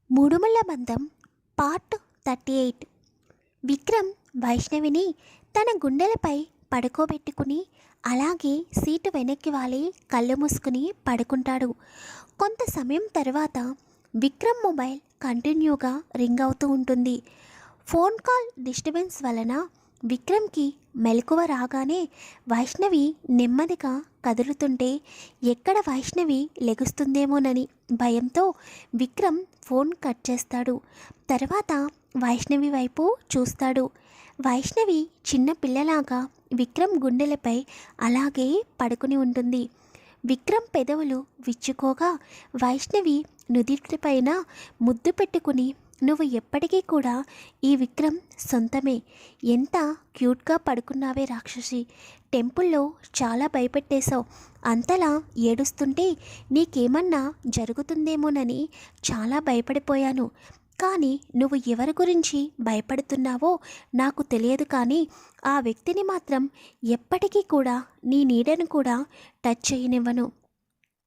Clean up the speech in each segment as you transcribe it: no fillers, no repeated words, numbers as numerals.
మూడుముళ్ళ బంధం పార్ట్ 38. విక్రమ్ వైష్ణవిని తన గుండెలపై పడుకోబెట్టుకుని అలాగే సీటు వెనక్కి వాలి కళ్ళు మూసుకుని పడుకుంటాడు. కొంత సమయం తర్వాత విక్రమ్ మొబైల్ కంటిన్యూగా రింగ్ అవుతూ ఉంటుంది. ఫోన్ కాల్ డిస్టర్బెన్స్ వలన విక్రమ్కి మెలకువ రాగానే వైష్ణవి నెమ్మదిగా కదులుతుంటే ఎక్కడ వైష్ణవి లెగుస్తుందేమోనని భయంతో విక్రమ్ ఫోన్ కట్ చేస్తాడు. తర్వాత వైష్ణవి వైపు చూస్తాడు. వైష్ణవి చిన్న పిల్లలాగా విక్రమ్ గుండెలపై అలాగే పడుకుని ఉంటుంది. విక్రమ్ పెదవులు విచ్చుకోగా వైష్ణవి నుదిటిపైన ముద్దు పెట్టుకుని, నువ్వు ఎప్పటికీ కూడా ఈ విక్రమ్ సొంతమే, ఎంత క్యూట్గా పడుకున్నావే రాక్షసి, టెంపుల్లో చాలా భయపెట్టేశావు, అంతలా ఏడుస్తుంటే నీకేమన్నా జరుగుతుందేమోనని చాలా భయపడిపోయాను, కానీ నువ్వు ఎవరి గురించి భయపడుతున్నావో నాకు తెలియదు, కానీ ఆ వ్యక్తిని మాత్రం ఎప్పటికీ కూడా నీ నీడను కూడా టచ్ చేయనివ్వను,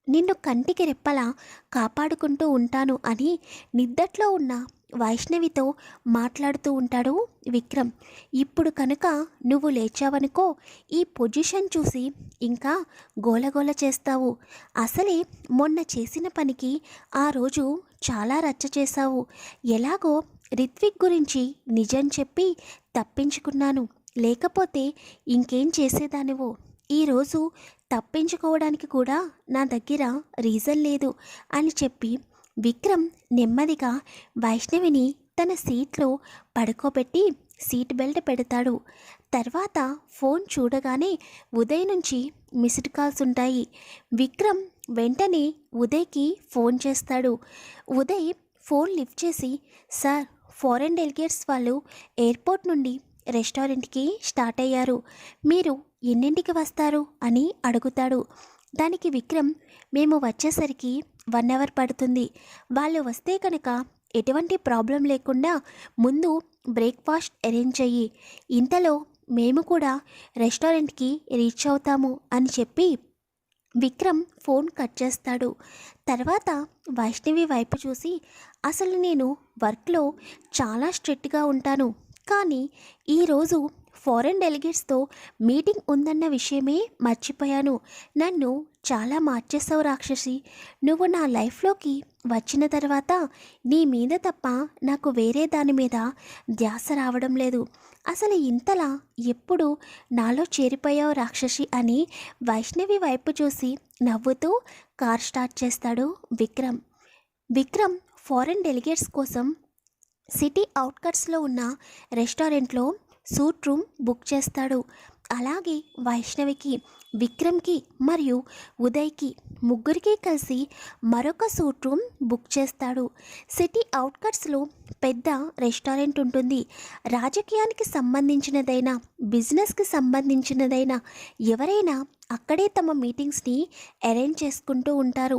నిన్ను కంటికి రెప్పలా కాపాడుకుంటూ ఉంటాను అని నిద్దట్లో ఉన్న వైష్ణవితో మాట్లాడుతూ ఉంటాడు విక్రమ్. ఇప్పుడు కనుక నువ్వు లేచావనుకో, ఈ పొజిషన్ చూసి ఇంకా గోలగోల చేస్తావు. అసలే మొన్న చేసిన పనికి ఆ రోజు చాలా రచ్చ చేశావు. ఎలాగో రిత్విక్ గురించి నిజం చెప్పి తప్పించుకున్నాను, లేకపోతే ఇంకేం చేసేదానివో. ఈరోజు తప్పించుకోవడానికి కూడా నా దగ్గర రీజన్ లేదు అని చెప్పి విక్రమ్ నెమ్మదిగా వైష్ణవిని తన సీట్లో పడుకోబెట్టి సీట్ బెల్ట్ పెడతాడు. తర్వాత ఫోన్ చూడగానే ఉదయ్ నుంచి మిస్డ్ కాల్స్ ఉంటాయి. విక్రమ్ వెంటనే ఉదయ్కి ఫోన్ చేస్తాడు. ఉదయ్ ఫోన్ లిఫ్ట్ చేసి, సార్, ఫారెన్ డెలిగేట్స్ వాళ్ళు ఎయిర్పోర్ట్ నుండి రెస్టారెంట్కి స్టార్ట్ అయ్యారు, మీరు ఎన్నింటికి వస్తారు అని అడుగుతాడు. దానికి విక్రమ్, మేము వచ్చేసరికి 1 అవర్ పడుతుంది, వాళ్ళు వస్తే కనుక ఎటువంటి ప్రాబ్లం లేకుండా ముందు బ్రేక్ఫాస్ట్ అరేంజ్ చెయ్యి, ఇంతలో మేము కూడా రెస్టారెంట్కి రీచ్ అవుతాము అని చెప్పి విక్రమ్ ఫోన్ కట్ చేస్తాడు. తర్వాత వైష్ణవి వైపు చూసి, అసలు నేను వర్క్లో చాలా స్ట్రిక్ట్గా ఉంటాను, కానీ ఈరోజు ఫారెన్ డెలిగేట్స్తో మీటింగ్ ఉందన్న విషయమే మర్చిపోయాను, నన్ను చాలా మార్చేసావు రాక్షసి, నువ్వు నా లైఫ్లోకి వచ్చిన తర్వాత నీ మీద తప్ప నాకు వేరే దాని మీద ధ్యాస రావడం లేదు, అసలు ఇంతలా ఎప్పుడు నాలో చేరిపోయావు రాక్షసి అని వైష్ణవి వైపు చూసి నవ్వుతూ కార్ స్టార్ట్ చేస్తాడు విక్రమ్. విక్రమ్ ఫారెన్ డెలిగేట్స్ కోసం సిటీ అవుట్కట్స్లో ఉన్న రెస్టారెంట్లో సూట్ రూమ్ బుక్ చేస్తాడు. అలాగే వైష్ణవికి, విక్రమ్కి మరియు ఉదయ్కి ముగ్గురికి కలిసి మరొక సూట్ రూమ్ బుక్ చేస్తాడు. సిటీ అవుట్కట్స్లో పెద్ద రెస్టారెంట్ ఉంటుంది. రాజకీయానికి సంబంధించినదైనా బిజినెస్కి సంబంధించినదైనా ఎవరైనా అక్కడే తమ మీటింగ్స్ని అరేంజ్ చేసుకుంటూ ఉంటారు.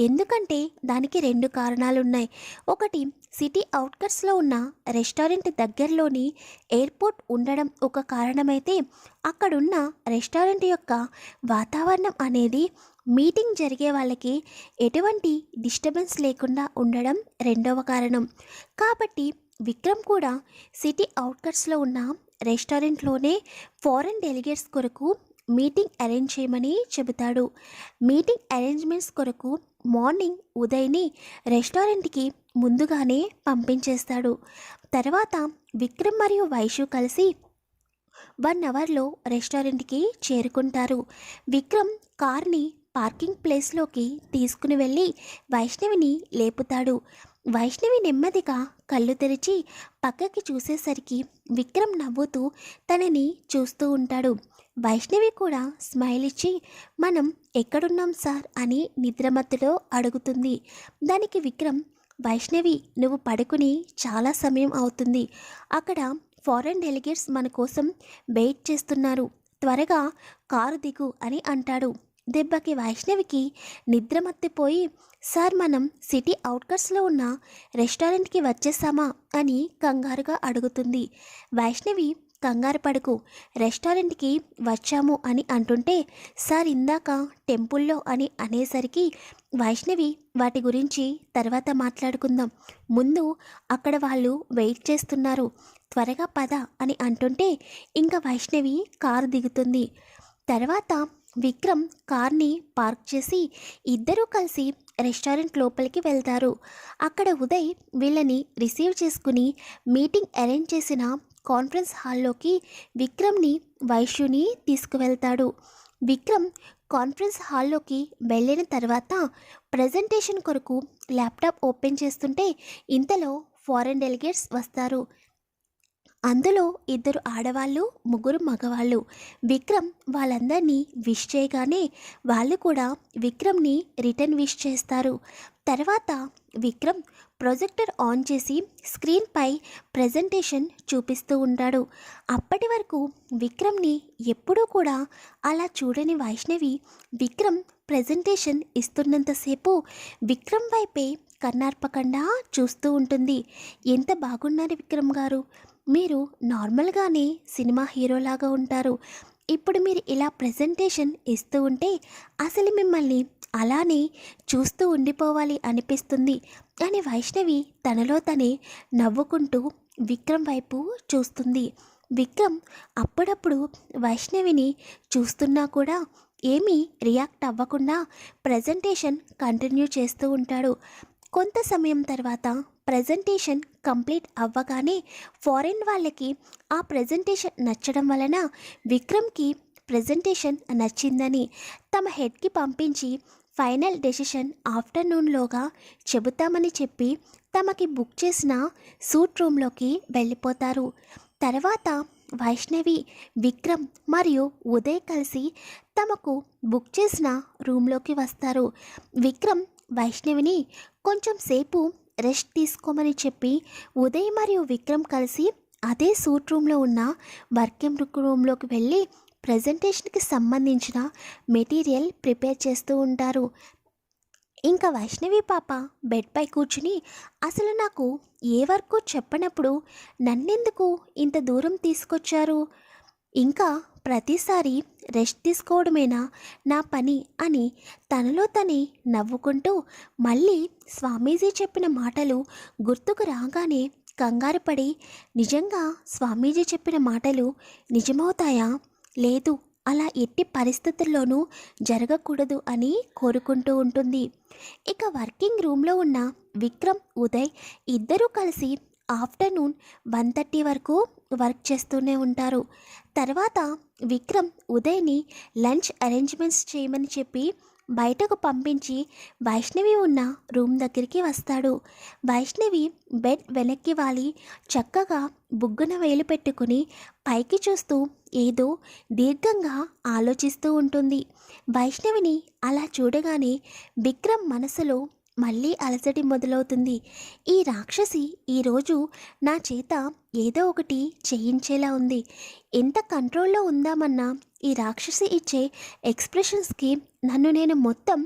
ఎందుకంటే దానికి 2 కారణాలు ఉన్నాయి. ఒకటి, సిటీ అవుట్కట్స్లో ఉన్న రెస్టారెంట్ దగ్గరలోని ఎయిర్పోర్ట్ ఉండడం ఒక కారణమైతే, అక్కడున్న రెస్టారెంట్ యొక్క వాతావరణం అనేది మీటింగ్ జరిగే వాళ్ళకి ఎటువంటి డిస్టర్బెన్స్ లేకుండా ఉండడం రెండవ కారణం. కాబట్టి విక్రమ్ కూడా సిటీ అవుట్కట్స్లో ఉన్న రెస్టారెంట్లోనే ఫారెన్ డెలిగేట్స్ కొరకు మీటింగ్ అరేంజ్ చేయమని చెబుతాడు. మీటింగ్ అరేంజ్మెంట్స్ కొరకు మార్నింగ్ ఉదయ్ని రెస్టారెంట్కి ముందుగానే పంపించేస్తాడు. తర్వాత విక్రమ్ మరియు వైషు కలిసి 1 అవర్లో రెస్టారెంట్కి చేరుకుంటారు. విక్రమ్ కార్ని పార్కింగ్ ప్లేస్లోకి తీసుకుని వెళ్ళి వైష్ణవిని లేపుతాడు. వైష్ణవి నెమ్మదిగా కళ్ళు తెరిచి పక్కకి చూసేసరికి విక్రమ్ నవ్వుతూ తనని చూస్తూ ఉంటాడు. వైష్ణవి కూడా స్మైల్ ఇచ్చి, మనం ఎక్కడున్నాం సార్ అని నిద్రమత్తులో అడుగుతుంది. దానికి విక్రమ్, వైష్ణవి, నువ్వు పడుకుని చాలా సమయం అవుతుంది, అక్కడ ఫారెన్ డెలిగేట్స్ మన కోసం వెయిట్ చేస్తున్నారు, త్వరగా కారు దిగు అని అంటాడు. దెబ్బకి వైష్ణవికి నిద్రమత్తిపోయి, సార్, మనం సిటీ అవుట్కట్స్లో ఉన్న రెస్టారెంట్కి వచ్చేసామా అని కంగారుగా అడుగుతుంది. వైష్ణవి కంగారు పడకు, రెస్టారెంట్కి వచ్చాము అని అంటుంటే, సార్ ఇందాక టెంపుల్లో అని అనేసరికి వైష్ణవి వాటి గురించి తర్వాత మాట్లాడుకుందాం, ముందు అక్కడ వాళ్ళు వెయిట్ చేస్తున్నారు, త్వరగా పద అని అంటుంటే ఇంకా వైష్ణవి కారు దిగుతుంది. తర్వాత విక్రమ్ కార్ని పార్క్ చేసి ఇద్దరూ కలిసి రెస్టారెంట్ లోపలికి వెళ్తారు. అక్కడ ఉదయ్ వీళ్ళని రిసీవ్ చేసుకుని మీటింగ్ అరేంజ్ చేసిన కాన్ఫరెన్స్ హాల్లోకి విక్రమ్ని వైష్యుని తీసుకువెళ్తాడు. విక్రమ్ కాన్ఫరెన్స్ హాల్లోకి వెళ్ళిన తర్వాత ప్రజెంటేషన్ కొరకు ల్యాప్టాప్ ఓపెన్ చేస్తుంటే ఇంతలో ఫారెన్ డెలిగేట్స్ వస్తారు. అందులో ఇద్దరు ఆడవాళ్ళు, ముగ్గురు మగవాళ్ళు. విక్రమ్ వాళ్ళందరినీ విష్ చేయగానే వాళ్ళు కూడా విక్రమ్ని రిటర్న్ విష్ చేస్తారు. తర్వాత విక్రమ్ ప్రొజెక్టర్ ఆన్ చేసి స్క్రీన్పై ప్రజెంటేషన్ చూపిస్తూ ఉంటాడు. అప్పటి వరకు విక్రమ్ని ఎప్పుడూ కూడా అలా చూడని వైష్ణవి విక్రమ్ ప్రజెంటేషన్ ఇస్తున్నంతసేపు విక్రమ్ వైపే కన్నార్పకుండా చూస్తూ ఉంటుంది. ఎంత బాగున్నారు విక్రమ్ గారు, మీరు నార్మల్గానే సినిమా హీరోలాగా ఉంటారు, ఇప్పుడు మీరు ఇలా ప్రజెంటేషన్ ఇస్తూ ఉంటే అసలు మిమ్మల్ని అలానే చూస్తూ ఉండిపోవాలి అనిపిస్తుంది అని వైష్ణవి తనలో తనే నవ్వుకుంటూ విక్రమ్ వైపు చూస్తుంది. విక్రమ్ అప్పుడప్పుడు వైష్ణవిని చూస్తున్నా కూడా ఏమీ రియాక్ట్ అవ్వకుండా ప్రజెంటేషన్ కంటిన్యూ చేస్తూ ఉంటాడు. కొంత సమయం తర్వాత ప్రజెంటేషన్ కంప్లీట్ అవ్వగానే ఫారెన్ వాళ్ళకి ఆ ప్రజెంటేషన్ నచ్చడం వలన విక్రమ్కి ప్రజెంటేషన్ నచ్చిందని తమ హెడ్కి పంపించి ఫైనల్ డెసిషన్ ఆఫ్టర్నూన్లోగా చెబుతామని చెప్పి తమకి బుక్ చేసిన సూట్ రూమ్లోకి వెళ్ళిపోతారు. తర్వాత వైష్ణవి, విక్రమ్ మరియు ఉదయ్ కలిసి తమకు బుక్ చేసిన రూమ్లోకి వస్తారు. విక్రమ్ వైష్ణవిని కొంచెం సేపు రెస్ట్ తీసుకోమని చెప్పి ఉదయ్ మరియు విక్రమ్ కలిసి అదే సూట్ రూమ్లో ఉన్న వర్కింగ్ రూమ్లోకి వెళ్ళి ప్రజెంటేషన్కి సంబంధించిన మెటీరియల్ ప్రిపేర్ చేస్తూ ఉంటారు. ఇంకా వైష్ణవి పాప బెడ్పై కూర్చుని అసలు నాకు ఏ వర్క్ చెప్పనప్పుడు నన్నెందుకు ఇంత దూరం తీసుకొచ్చారు, ఇంకా ప్రతిసారి రెస్ట్ తీసుకోవడమేనా నా పని అని తనలో తనే నవ్వుకుంటూ మళ్ళీ స్వామీజీ చెప్పిన మాటలు గుర్తుకు రాగానే కంగారు పడి నిజంగా స్వామీజీ చెప్పిన మాటలు నిజమవుతాయా, లేదు అలా ఎట్టి పరిస్థితుల్లోనూ జరగకూడదు అని కోరుకుంటూ ఉంటుంది. ఇక వర్కింగ్ రూమ్లో ఉన్న విక్రమ్, ఉదయ్ ఇద్దరూ కలిసి ఆఫ్టర్నూన్ 1:30 వరకు వర్క్ చేస్తూనే ఉంటారు. తర్వాత విక్రమ్ ఉదయ్ని లంచ్ అరేంజ్మెంట్స్ చేయమని చెప్పి బయటకు పంపించి వైష్ణవి ఉన్న రూమ్ దగ్గరికి వస్తాడు. వైష్ణవి బెడ్ వెనక్కి వాలి చక్కగా బుగ్గన వేలు పెట్టుకుని పైకి చూస్తూ ఏదో దీర్ఘంగా ఆలోచిస్తూ ఉంటుంది. వైష్ణవిని అలా చూడగానే విక్రమ్ మనసులో మళ్ళీ అలసటి మొదలవుతుంది. ఈ రాక్షసి ఈరోజు నా చేత ఏదో ఒకటి చేయించేలా ఉంది, ఎంత కంట్రోల్లో ఉందామన్నా ఈ రాక్షసి ఇచ్చే ఎక్స్ప్రెషన్స్కి నన్ను నేను మొత్తం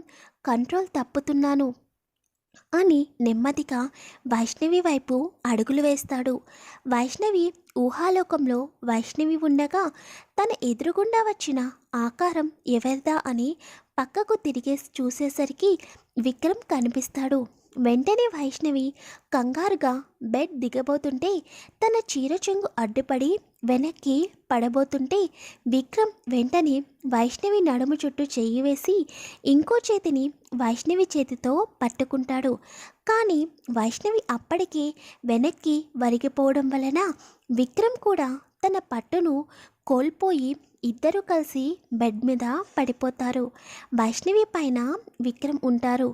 కంట్రోల్ తప్పుతున్నాను అని నెమ్మదిగా వైష్ణవి వైపు అడుగులు వేస్తాడు. వైష్ణవి ఊహాలోకంలో వైష్ణవి ఉండగా తన ఎదురుగుండా వచ్చిన ఆకారం ఎవరిదా అని పక్కకు తిరిగే చూసేసరికి విక్రమ్ కనిపిస్తాడు. వెంటనే వైష్ణవి కంగారుగా బెడ్ దిగబోతుంటే తన చీర చెంగు అడ్డుపడి వెనక్కి పడబోతుంటే విక్రమ్ వెంటనే వైష్ణవి నడుము చుట్టూ చెయ్యి వేసి ఇంకో చేతిని వైష్ణవి చేతితో పట్టుకుంటాడు. కానీ వైష్ణవి అప్పటికే వెనక్కి వరిగిపోవడం వలన విక్రమ్ కూడా తన పట్టును కోల్పోయి ఇద్దరు కలిసి బెడ్ మీద పడిపోతారు. వైష్ణవి పైన విక్రమ్ ఉంటారు.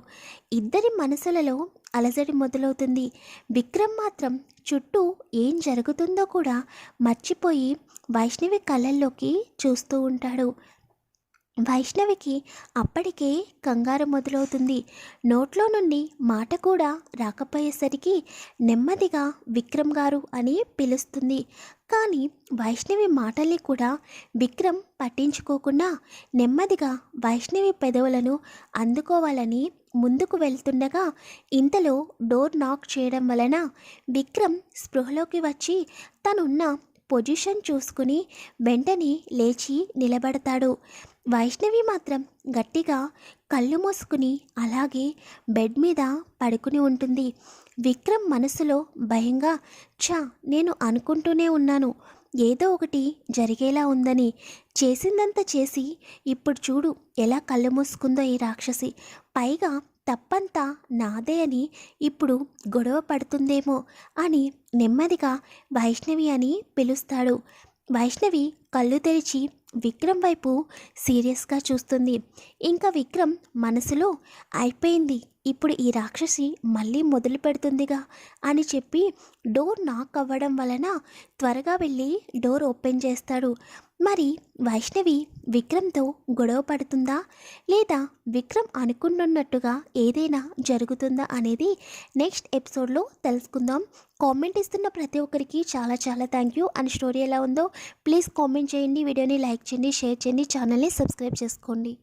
ఇద్దరి మనసులలో అలజడి మొదలవుతుంది. విక్రమ్ మాత్రం చుట్టూ ఏం జరుగుతుందో కూడా మర్చిపోయి వైష్ణవి కళ్ళల్లోకి చూస్తూ ఉంటాడు. వైష్ణవికి అప్పటికే కంగారు మొదలవుతుంది. నోట్లో నుండి మాట కూడా రాకపోయేసరికి నెమ్మదిగా విక్రమ్ గారు అని పిలుస్తుంది. కానీ వైష్ణవి మాటల్ని కూడా విక్రమ్ పట్టించుకోకుండా నెమ్మదిగా వైష్ణవి పెదవులను అందుకోవాలని ముందుకు వెళ్తుండగా ఇంతలో డోర్ నాక్ చేయడం వలన విక్రమ్ స్పృహలోకి వచ్చి తనున్న పొజిషన్ చూసుకుని వెంటనే లేచి నిలబడతాడు. వైష్ణవి మాత్రం గట్టిగా కళ్ళు మూసుకుని అలాగే బెడ్ మీద పడుకుని ఉంటుంది. విక్రమ్ మనసులో భయంగా, నేను అనుకుంటూనే ఉన్నాను ఏదో ఒకటి జరిగేలా ఉందని. చేసిందంతా చేసి ఇప్పుడు చూడు ఎలా కళ్ళు మూసుకుందో ఈ రాక్షసి. పైగా తప్పంతా నాదే అని ఇప్పుడు గొడవ పడుతుందేమో అని నెమ్మదిగా వైష్ణవి అని పిలుస్తాడు. వైష్ణవి కళ్ళు తెరిచి విక్రమ్ వైపు సీరియస్గా చూస్తుంది. ఇంకా విక్రమ్ మనసులో అయిపోయింది, ఇప్పుడు ఈ రాక్షసి మళ్ళీ మొదలు పెడుతుందిగా అని చెప్పి డోర్ నాక్ అవ్వడం వలన త్వరగా వెళ్ళి డోర్ ఓపెన్ చేస్తాడు. మరి వైష్ణవి విక్రమ్తో గొడవ పడుతుందా లేదా విక్రమ్ అనుకుంటున్నట్టుగా ఏదైనా జరుగుతుందా అనేది నెక్స్ట్ ఎపిసోడ్లో తెలుసుకుందాం. కామెంట్ ఇస్తున్న ప్రతి ఒక్కరికి చాలా చాలా థ్యాంక్ యూ. అండ్ స్టోరీ ఎలా ఉందో ప్లీజ్ కామెంట్ చేయండి, వీడియోని లైక్ చేయండి, షేర్ చేయండి, ఛానల్ని సబ్స్క్రైబ్ చేసుకోండి.